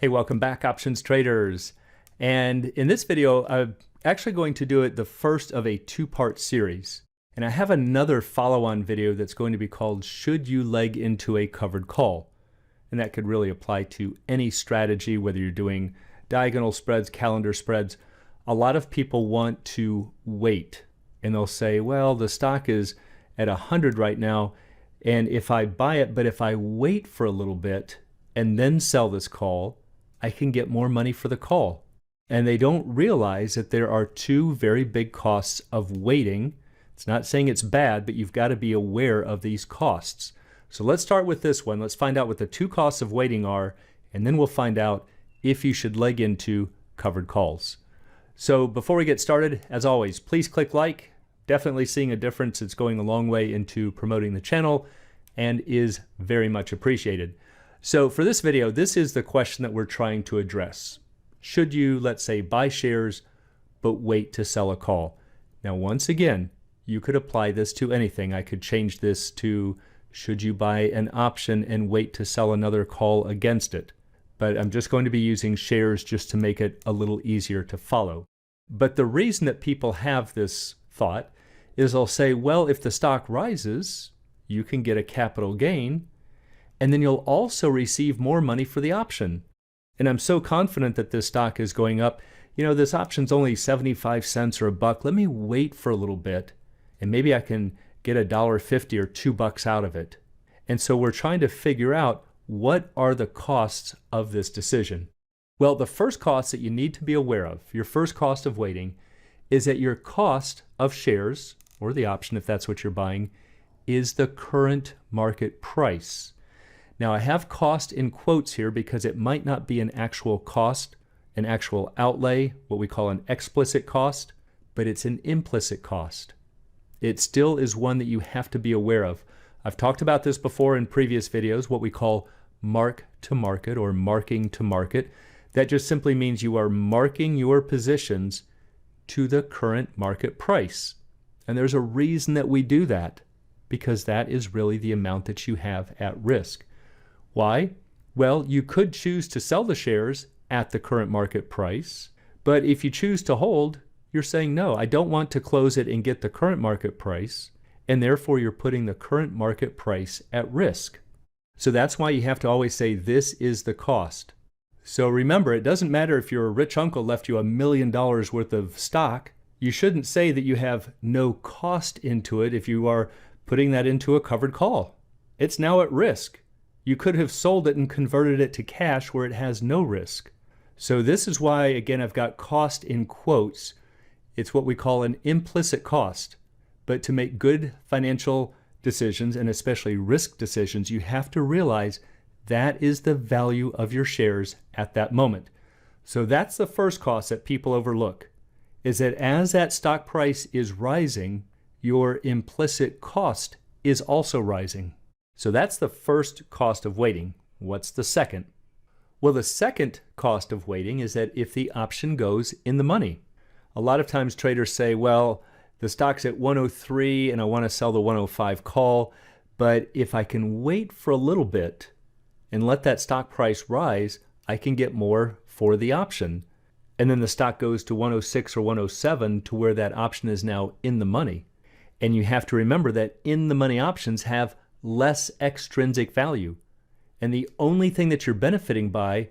Hey, welcome back, options traders. And in this video, I'm actually going to do it the first of a two-part series. And I have another follow-on video that's going to be called Should You Leg Into a Covered Call? And that could really apply to any strategy, whether you're doing diagonal spreads, calendar spreads. A lot of people want to wait, and they'll say, well, the stock is at 100 right now, and if I buy it, but if I wait for a little bit and then sell this call, I can get more money for the call. And they don't realize that there are two very big costs of waiting. It's not saying it's bad, but you've got to be aware of these costs. So let's start with this one. Let's find out what the two costs of waiting are, and then we'll find out if you should leg into covered calls. So before we get started, as always, please click like. Definitely seeing a difference. It's going a long way into promoting the channel and is very much appreciated. So for this video, this is the question that we're trying to address. Should you, let's say, buy shares, but wait to sell a call? Now, once again, you could apply this to anything. I could change this to, should you buy an option and wait to sell another call against it? But I'm just going to be using shares just to make it a little easier to follow. But the reason that people have this thought is they'll say, well, if the stock rises, you can get a capital gain, and then you'll also receive more money for the option. And I'm so confident that this stock is going up. You know, this option's only 75 cents or $1. Let me wait for a little bit, and maybe I can get $1.50 or $2 out of it. And so we're trying to figure out what are the costs of this decision. Well, the first cost that you need to be aware of, your first cost of waiting, is that your cost of shares, or the option if that's what you're buying, is the current market price. Now, I have cost in quotes here because it might not be an actual cost, an actual outlay, what we call an explicit cost, but it's an implicit cost. It still is one that you have to be aware of. I've talked about this before in previous videos, what we call mark to market or marking to market. That just simply means you are marking your positions to the current market price. And there's a reason that we do that, because that is really the amount that you have at risk. Why? Well, you could choose to sell the shares at the current market price, but if you choose to hold, you're saying, no, I don't want to close it and get the current market price, and therefore you're putting the current market price at risk. So that's why you have to always say, this is the cost. So remember, it doesn't matter if your rich uncle left you $1 million worth of stock. You shouldn't say that you have no cost into it if you are putting that into a covered call. It's now at risk. You could have sold it and converted it to cash where it has no risk. So this is why, again, I've got cost in quotes. It's what we call an implicit cost. But to make good financial decisions, and especially risk decisions, you have to realize that is the value of your shares at that moment. So that's the first cost that people overlook, is that as that stock price is rising, your implicit cost is also rising. So that's the first cost of waiting. What's the second? Well, the second cost of waiting is that if the option goes in the money. A lot of times traders say, well, the stock's at 103 and I want to sell the 105 call, but if I can wait for a little bit and let that stock price rise, I can get more for the option. And then the stock goes to 106 or 107 to where that option is now in the money. And you have to remember that in the money options have less extrinsic value. And the only thing that you're benefiting by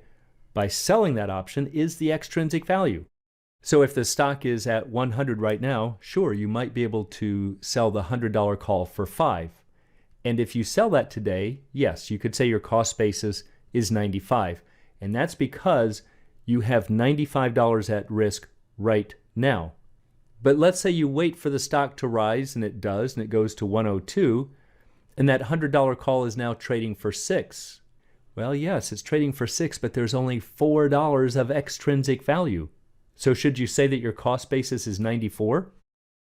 selling that option is the extrinsic value. So if the stock is at 100 right now, sure, you might be able to sell the $100 call for $5. And if you sell that today, yes, you could say your cost basis is $95. And that's because you have $95 at risk right now. But let's say you wait for the stock to rise, and it does, and it goes to 102, and that $100 call is now trading for $6. Well, yes, it's trading for $6, but there's only $4 of extrinsic value. So should you say that your cost basis is 94?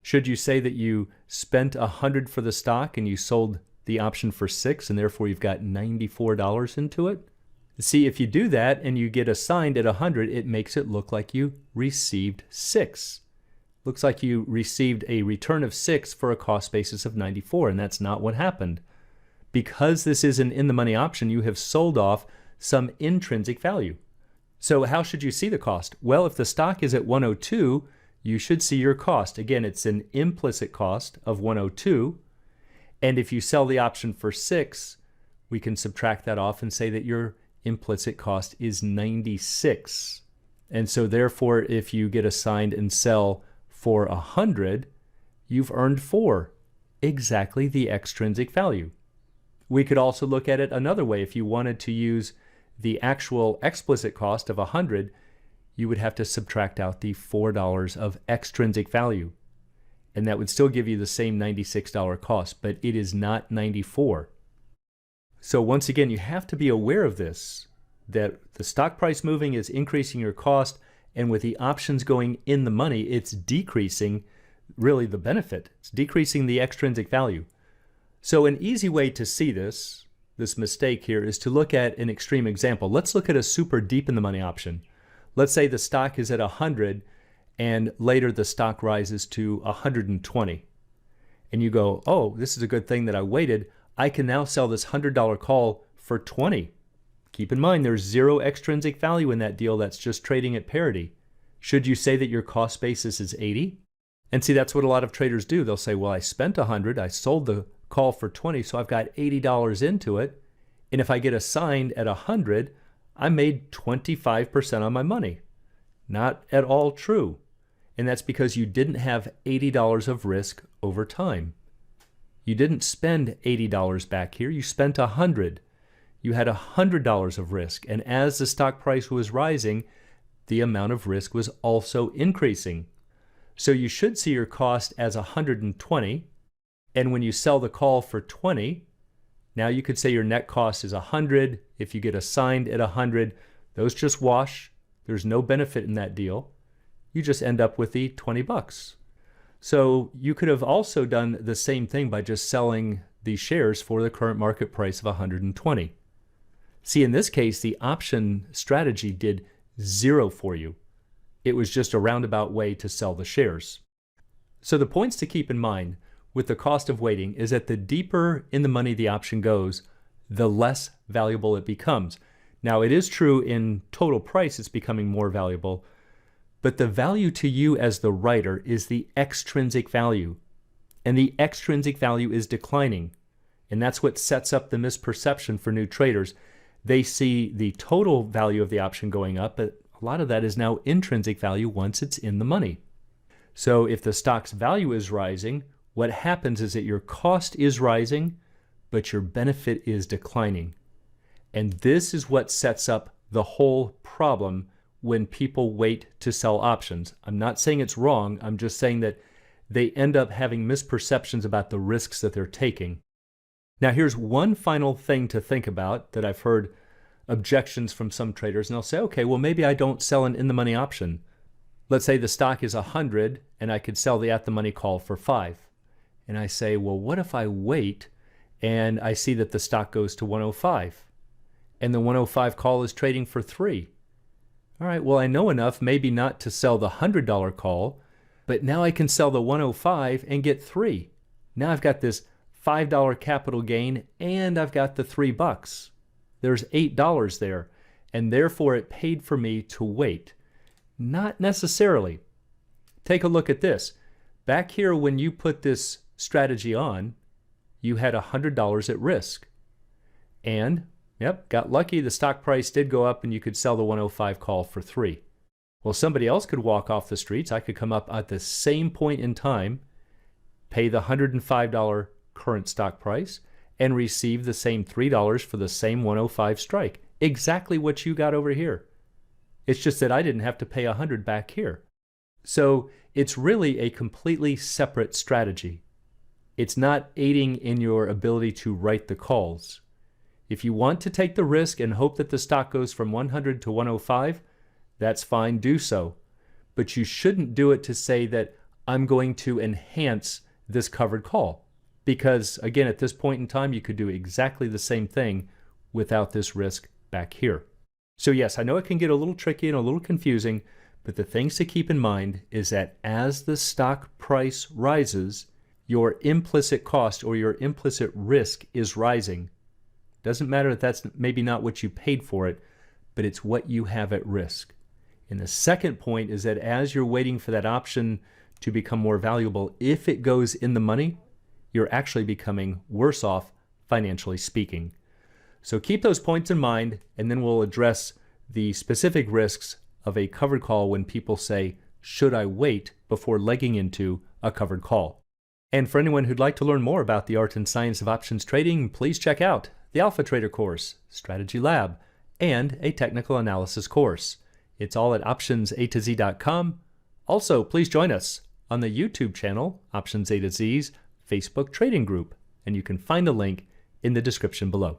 Should you say that you spent 100 for the stock and you sold the option for $6, and therefore you've got $94 into it? See, if you do that and you get assigned at 100, it makes it look like you received $6. Looks like you received a return of $6 for a cost basis of 94, and that's not what happened. Because this is an in-the-money option, you have sold off some intrinsic value. So how should you see the cost? Well, if the stock is at 102, you should see your cost. Again, it's an implicit cost of 102. And if you sell the option for 6, we can subtract that off and say that your implicit cost is 96. And so therefore, if you get assigned and sell for 100, you've earned 4, exactly the extrinsic value. We could also look at it another way. If you wanted to use the actual explicit cost of 100, you would have to subtract out the $4 of extrinsic value. And that would still give you the same $96 cost, but it is not 94. So once again, you have to be aware of this, that the stock price moving is increasing your cost, and with the options going in the money, it's decreasing really the benefit. It's decreasing the extrinsic value. So an easy way to see this mistake here is to look at an extreme example. Let's look at a super deep in the money option. Let's say the stock is at 100 and later the stock rises to 120. And you go, oh, this is a good thing that I waited. I can now sell this $100 call for 20. Keep in mind, there's zero extrinsic value in that deal. That's just trading at parity. Should you say that your cost basis is 80? And see, that's what a lot of traders do. They'll say, well, I spent 100, I sold the call for 20, so I've got $80 into it. And if I get assigned at 100, I made 25% on my money. Not at all true. And that's because you didn't have $80 of risk over time. You didn't spend $80 back here, you spent 100. You had $100 of risk, and as the stock price was rising, the amount of risk was also increasing. So you should see your cost as 120, and when you sell the call for 20, now you could say your net cost is 100. If you get assigned at 100, those just wash. There's no benefit in that deal. You just end up with the 20 bucks. So you could have also done the same thing by just selling the shares for the current market price of 120. See, in this case, the option strategy did 0 for you. It was just a roundabout way to sell the shares. So the points to keep in mind with the cost of waiting is that the deeper in the money the option goes, the less valuable it becomes. Now, it is true in total price it's becoming more valuable, but the value to you as the writer is the extrinsic value, and the extrinsic value is declining, and that's what sets up the misperception for new traders. They see the total value of the option going up, but a lot of that is now intrinsic value once it's in the money. So if the stock's value is rising, what happens is that your cost is rising, but your benefit is declining. And this is what sets up the whole problem when people wait to sell options. I'm not saying it's wrong, I'm just saying that they end up having misperceptions about the risks that they're taking. Now here's one final thing to think about that I've heard objections from some traders, and they'll say, okay, well maybe I don't sell an in-the-money option. Let's say the stock is 100 and I could sell the at-the-money call for 5. And I say, well, what if I wait and I see that the stock goes to 105 and the 105 call is trading for 3? All right, well, I know enough maybe not to sell the $100 call, but now I can sell the 105 and get 3. Now I've got this $5 capital gain and I've got the $3. There's $8 there, and therefore it paid for me to wait. Not necessarily. Take a look at this. Back here when you put this strategy on, you had $100 at risk. And, yep, got lucky, the stock price did go up and you could sell the 105 call for 3. Well, somebody else could walk off the streets. I could come up at the same point in time, pay the $105 current stock price, and receive the same $3 for the same 105 strike. Exactly what you got over here. It's just that I didn't have to pay 100 back here. So it's really a completely separate strategy. It's not aiding in your ability to write the calls. If you want to take the risk and hope that the stock goes from 100 to 105, that's fine, do so. But you shouldn't do it to say that I'm going to enhance this covered call. Because again, at this point in time, you could do exactly the same thing without this risk back here. So yes, I know it can get a little tricky and a little confusing, but the things to keep in mind is that as the stock price rises, your implicit cost or your implicit risk is rising. Doesn't matter if that's maybe not what you paid for it, but it's what you have at risk. And the second point is that as you're waiting for that option to become more valuable, if it goes in the money, you're actually becoming worse off financially speaking. So keep those points in mind, and then we'll address the specific risks of a covered call when people say, should I wait before legging into a covered call? And for anyone who'd like to learn more about the art and science of options trading, please check out the Alpha Trader course, Strategy Lab, and a technical analysis course. It's all at optionsatoz.com. Also, please join us on the YouTube channel, Options A to Z's Facebook trading group, and you can find a link in the description below.